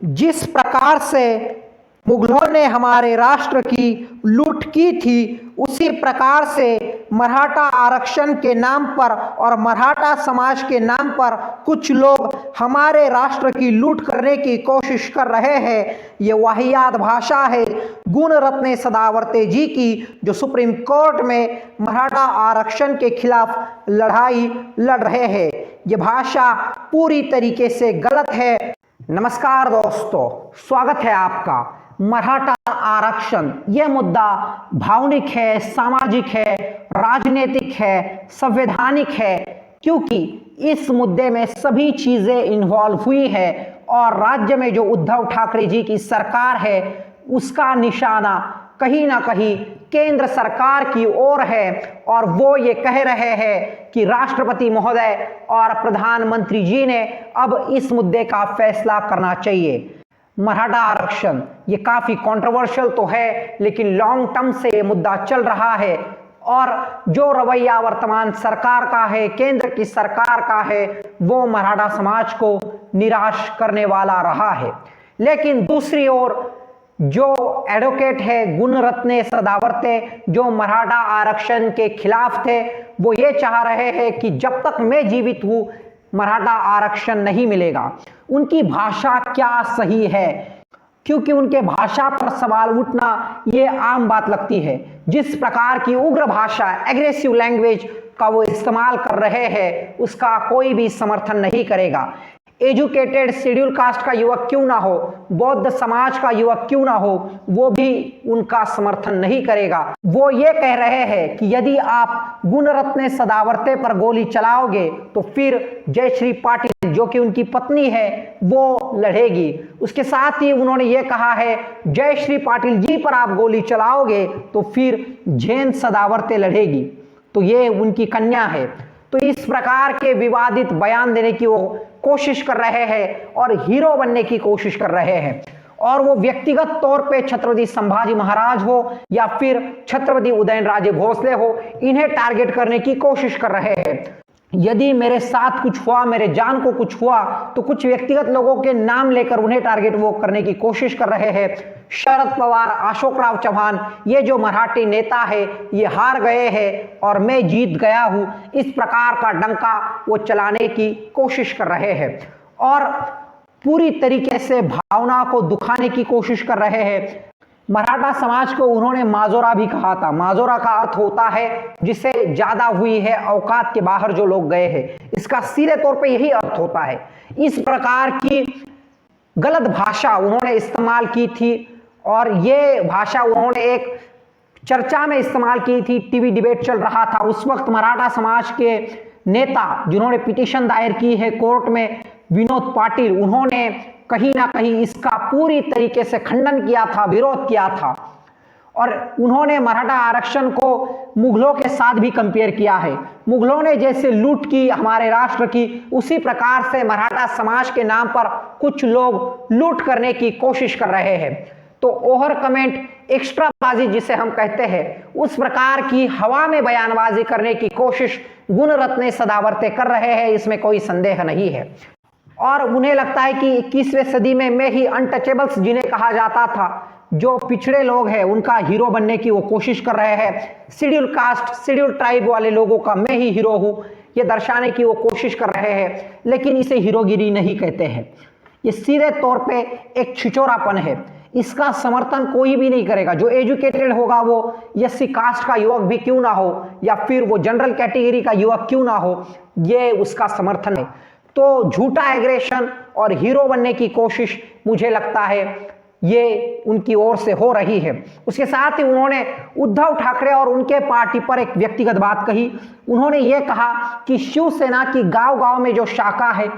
जिस प्रकार से मुगलों ने हमारे राष्ट्र की लूट की थी, उसी प्रकार से मराठा आरक्षण के नाम पर और मराठा समाज के नाम पर कुछ लोग हमारे राष्ट्र की लूट करने की कोशिश कर रहे हैं। ये वाहियात भाषा है गुण रत्न सदावर्ते जी की, जो सुप्रीम कोर्ट में मराठा आरक्षण के खिलाफ लड़ाई लड़ रहे हैं। ये भाषा पूरी तरीके से गलत है। नमस्कार दोस्तों, स्वागत है आपका। मराठा आरक्षण यह मुद्दा भावनिक है, सामाजिक है, राजनीतिक है, संवैधानिक है, क्योंकि इस मुद्दे में सभी चीजें इन्वॉल्व हुई है और राज्य में जो उद्धव ठाकरे जी की सरकार है उसका निशाना कहीं ना कहीं केंद्र सरकार की ओर है और वो ये कह रहे हैं कि राष्ट्रपति महोदय और प्रधानमंत्री जी ने अब इस मुद्दे का फैसला करना चाहिए। मराठा आरक्षण ये काफी कंट्रोवर्शियल तो है, लेकिन लॉन्ग टर्म से ये मुद्दा चल रहा है और जो रवैया वर्तमान सरकार का है, केंद्र की सरकार का है, वो मराठा समाज को निराश करने वाला रहा है। लेकिन दूसरी ओर जो एडवोकेट है गुण रत्न सदावर्ते, जो मराठा आरक्षण के खिलाफ थे, वो ये चाह रहे हैं कि जब तक मैं जीवित हूं मराठा आरक्षण नहीं मिलेगा। उनकी भाषा क्या सही है, क्योंकि उनके भाषा पर सवाल उठना ये आम बात लगती है। जिस प्रकार की उग्र भाषा, एग्रेसिव लैंग्वेज का वो इस्तेमाल कर रहे हैं, उसका कोई भी समर्थन नहीं करेगा। एजुकेटेड शेड्यूल कास्ट का युवक क्यों ना हो, बौद्ध समाज का युवक क्यों ना हो, वो भी उनका समर्थन नहीं करेगा। वो ये कह रहे हैं कि यदि आप गुणरत्न सदावर्ते पर गोली चलाओगे तो फिर जयश्री पाटिल जो कि उनकी पत्नी है वो लड़ेगी। उसके साथ ही उन्होंने ये कहा है जयश्री पाटिल जी पर आप गोली चलाओगे तो फिर जैन सदावर्ते लड़ेगी, तो ये उनकी कन्या है। तो इस प्रकार के विवादित बयान देने की वो कोशिश कर रहे हैं और हीरो बनने की कोशिश कर रहे हैं। और वो व्यक्तिगत तौर पे छत्रपति संभाजी महाराज हो या फिर छत्रपति उदयनराजे भोसले हो, इन्हें टारगेट करने की कोशिश कर रहे हैं। यदि मेरे साथ कुछ हुआ, मेरे जान को कुछ हुआ, तो कुछ व्यक्तिगत लोगों के नाम लेकर उन्हें टारगेट वो करने की कोशिश कर रहे हैं। शरद पवार, अशोकराव चौहान, ये जो मराठी नेता है ये हार गए हैं और मैं जीत गया हूं, इस प्रकार का डंका वो चलाने की कोशिश कर रहे हैं और पूरी तरीके से भावना को दुखाने की कोशिश कर रहे हैं। मराठा समाज को उन्होंने माजोरा भी कहा था। माजोरा का अर्थ होता है जिसे ज्यादा हुई है, औकात के बाहर जो लोग गए हैं, इसका सीधे तौर पे यही अर्थ होता है। इस प्रकार की गलत भाषा उन्होंने इस्तेमाल की थी और ये भाषा उन्होंने एक चर्चा में इस्तेमाल की थी। टीवी डिबेट चल रहा था उस वक्त। मराठा समाज के नेता जिन्होंने पिटीशन दायर की है कोर्ट में, विनोद पाटिल, उन्होंने कहीं ना कहीं इसका पूरी तरीके से खंडन किया था, विरोध किया था और उन्होंने मराठा आरक्षण को मुगलों के साथ भी कंपेयर किया है। मुगलों ने जैसे लूट की हमारे राष्ट्र की, उसी प्रकार से मराठा समाज के नाम पर कुछ लोग लूट करने की कोशिश कर रहे हैं। तो ओवर कमेंट, एक्स्ट्राबाजी जिसे हम कहते हैं, उस प्रकार की हवा में बयानबाजी करने की कोशिश गुण रत्न सदावर्ते कर रहे हैं, इसमें कोई संदेह नहीं है। और उन्हें लगता है कि 21वीं सदी में ही अनटचेबल्स जिन्हें कहा जाता था, जो पिछड़े लोग हैं, उनका हीरो बनने की वो कोशिश कर रहे हैं। शेड्यूल कास्ट, शेड्यूल ट्राइब वाले लोगों का मैं ही हीरो हूं, ये दर्शाने की वो कोशिश कर रहे हैं, लेकिन इसे हीरोगिरी नहीं कहते हैं। ये सीधे तौर पे एक छिचोरापन है। इसका समर्थन कोई भी नहीं करेगा। जो एजुकेटेड होगा, वो एससी कास्ट का युवक भी क्यों ना हो या फिर वो जनरल कैटेगरी का युवक क्यों ना हो, ये उसका समर्थन है। तो झूठा एग्रेशन और हीरो बनने की कोशिश मुझे लगता है ये उनकी ओर से हो रही है। उसके साथ ही उन्होंने उद्धव ठाकरे और उनके पार्टी पर एक व्यक्तिगत बात कही। उन्होंने ये कहा कि शिवसेना की गांव-गांव में जो शाखा है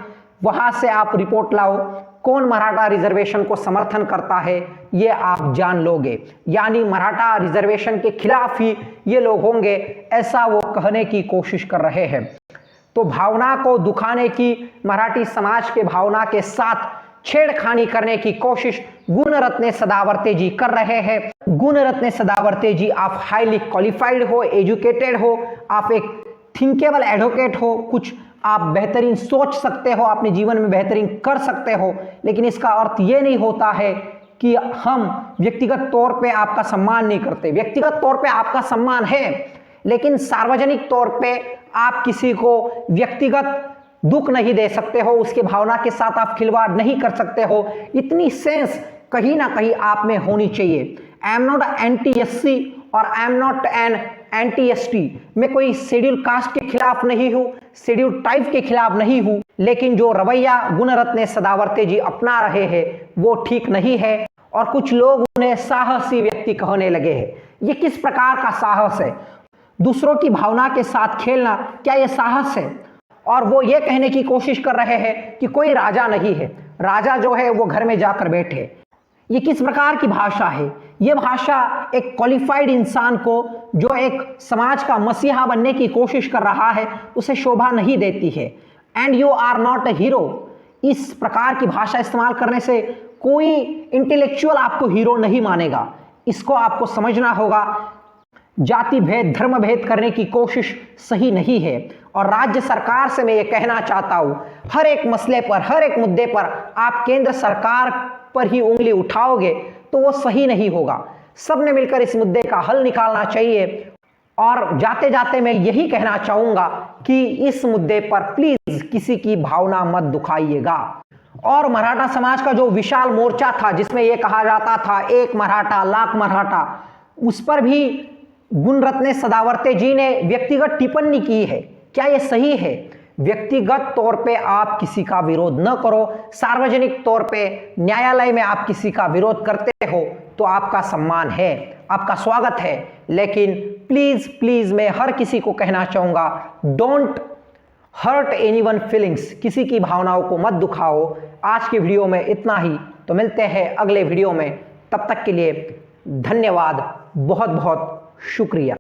वहां से आप रिपोर्ट लाओ, कौन मराठा रिजर्वेशन को समर्थन करता है ये आप जान लोगे। यानी मराठा रिजर्वेशन के खिलाफ ही ये लोग होंगे, ऐसा वो कहने की कोशिश कर रहे हैं। तो भावना को दुखाने की, मराठी समाज के भावना के साथ छेड़खानी करने की कोशिश गुण रत्न सदावर्ते जी कर रहे हैं। गुण रत्न सदावर्ते जी, आप हाईली क्वालिफाइड हो, एजुकेटेड हो, आप एक थिंकेबल एडवोकेट हो, कुछ आप बेहतरीन सोच सकते हो, अपने जीवन में बेहतरीन कर सकते हो, लेकिन इसका अर्थ ये नहीं होता है कि हम व्यक्तिगत तौर पे आपका सम्मान नहीं करते। व्यक्तिगत तौर पे आपका सम्मान है, लेकिन सार्वजनिक तौर पे आप किसी को व्यक्तिगत दुख नहीं दे सकते हो, उसके भावना के साथ आप खिलवाड़ नहीं कर सकते हो। इतनी सेंस कहीं ना कहीं आप में होनी चाहिए। I am not anti SC और I am not an anti ST. मैं कोई शेड्यूल कास्ट के खिलाफ नहीं हूं, शेड्यूल टाइप के खिलाफ नहीं हूं, लेकिन जो रवैया गुणरत्न सदावर्ते जी अपना रहे हैं वो ठीक नहीं है और कुछ लोग उन्हें साहसी व्यक्ति कहने लगे हैं। ये किस प्रकार का साहस है? दूसरों की भावना के साथ खेलना, क्या यह साहस है? और वो ये कहने की कोशिश कर रहे हैं कि कोई राजा नहीं है, राजा जो है वो घर में जाकर बैठे। ये किस प्रकार की भाषा है? ये भाषा एक क्वालिफाइड इंसान को जो एक समाज का मसीहा बनने की कोशिश कर रहा है उसे शोभा नहीं देती है। And you are not a hero. इस प्रकार की भाषा इस्तेमाल करने से कोई इंटेलेक्चुअल आपको हीरो नहीं मानेगा। इसको आपको समझना होगा। जाति भेद, धर्म भेद करने की कोशिश सही नहीं है। और राज्य सरकार से मैं ये कहना चाहता हूं, हर एक मसले पर, हर एक मुद्दे पर आप केंद्र सरकार पर ही उंगली उठाओगे तो वो सही नहीं होगा। सबने मिलकर इस मुद्दे का हल निकालना चाहिए। और जाते जाते मैं यही कहना चाहूंगा कि इस मुद्दे पर प्लीज किसी की भावना मत दुखाइएगा। और मराठा समाज का जो विशाल मोर्चा था जिसमें यह कहा जाता था एक मराठा लाख मराठा, उस पर भी गुणरत्न सदावर्ते जी ने व्यक्तिगत टिप्पणी की है। क्या यह सही है? व्यक्तिगत तौर पे आप किसी का विरोध न करो, सार्वजनिक तौर पे न्यायालय में आप किसी का विरोध करते हो तो आपका सम्मान है, आपका स्वागत है। लेकिन प्लीज प्लीज मैं हर किसी को कहना चाहूंगा, डोंट हर्ट एनीवन फीलिंग्स। किसी की भावनाओं को मत दुखाओ। आज की वीडियो में इतना ही, तो मिलते हैं अगले वीडियो में। तब तक के लिए धन्यवाद, बहुत बहुत शुक्रिया।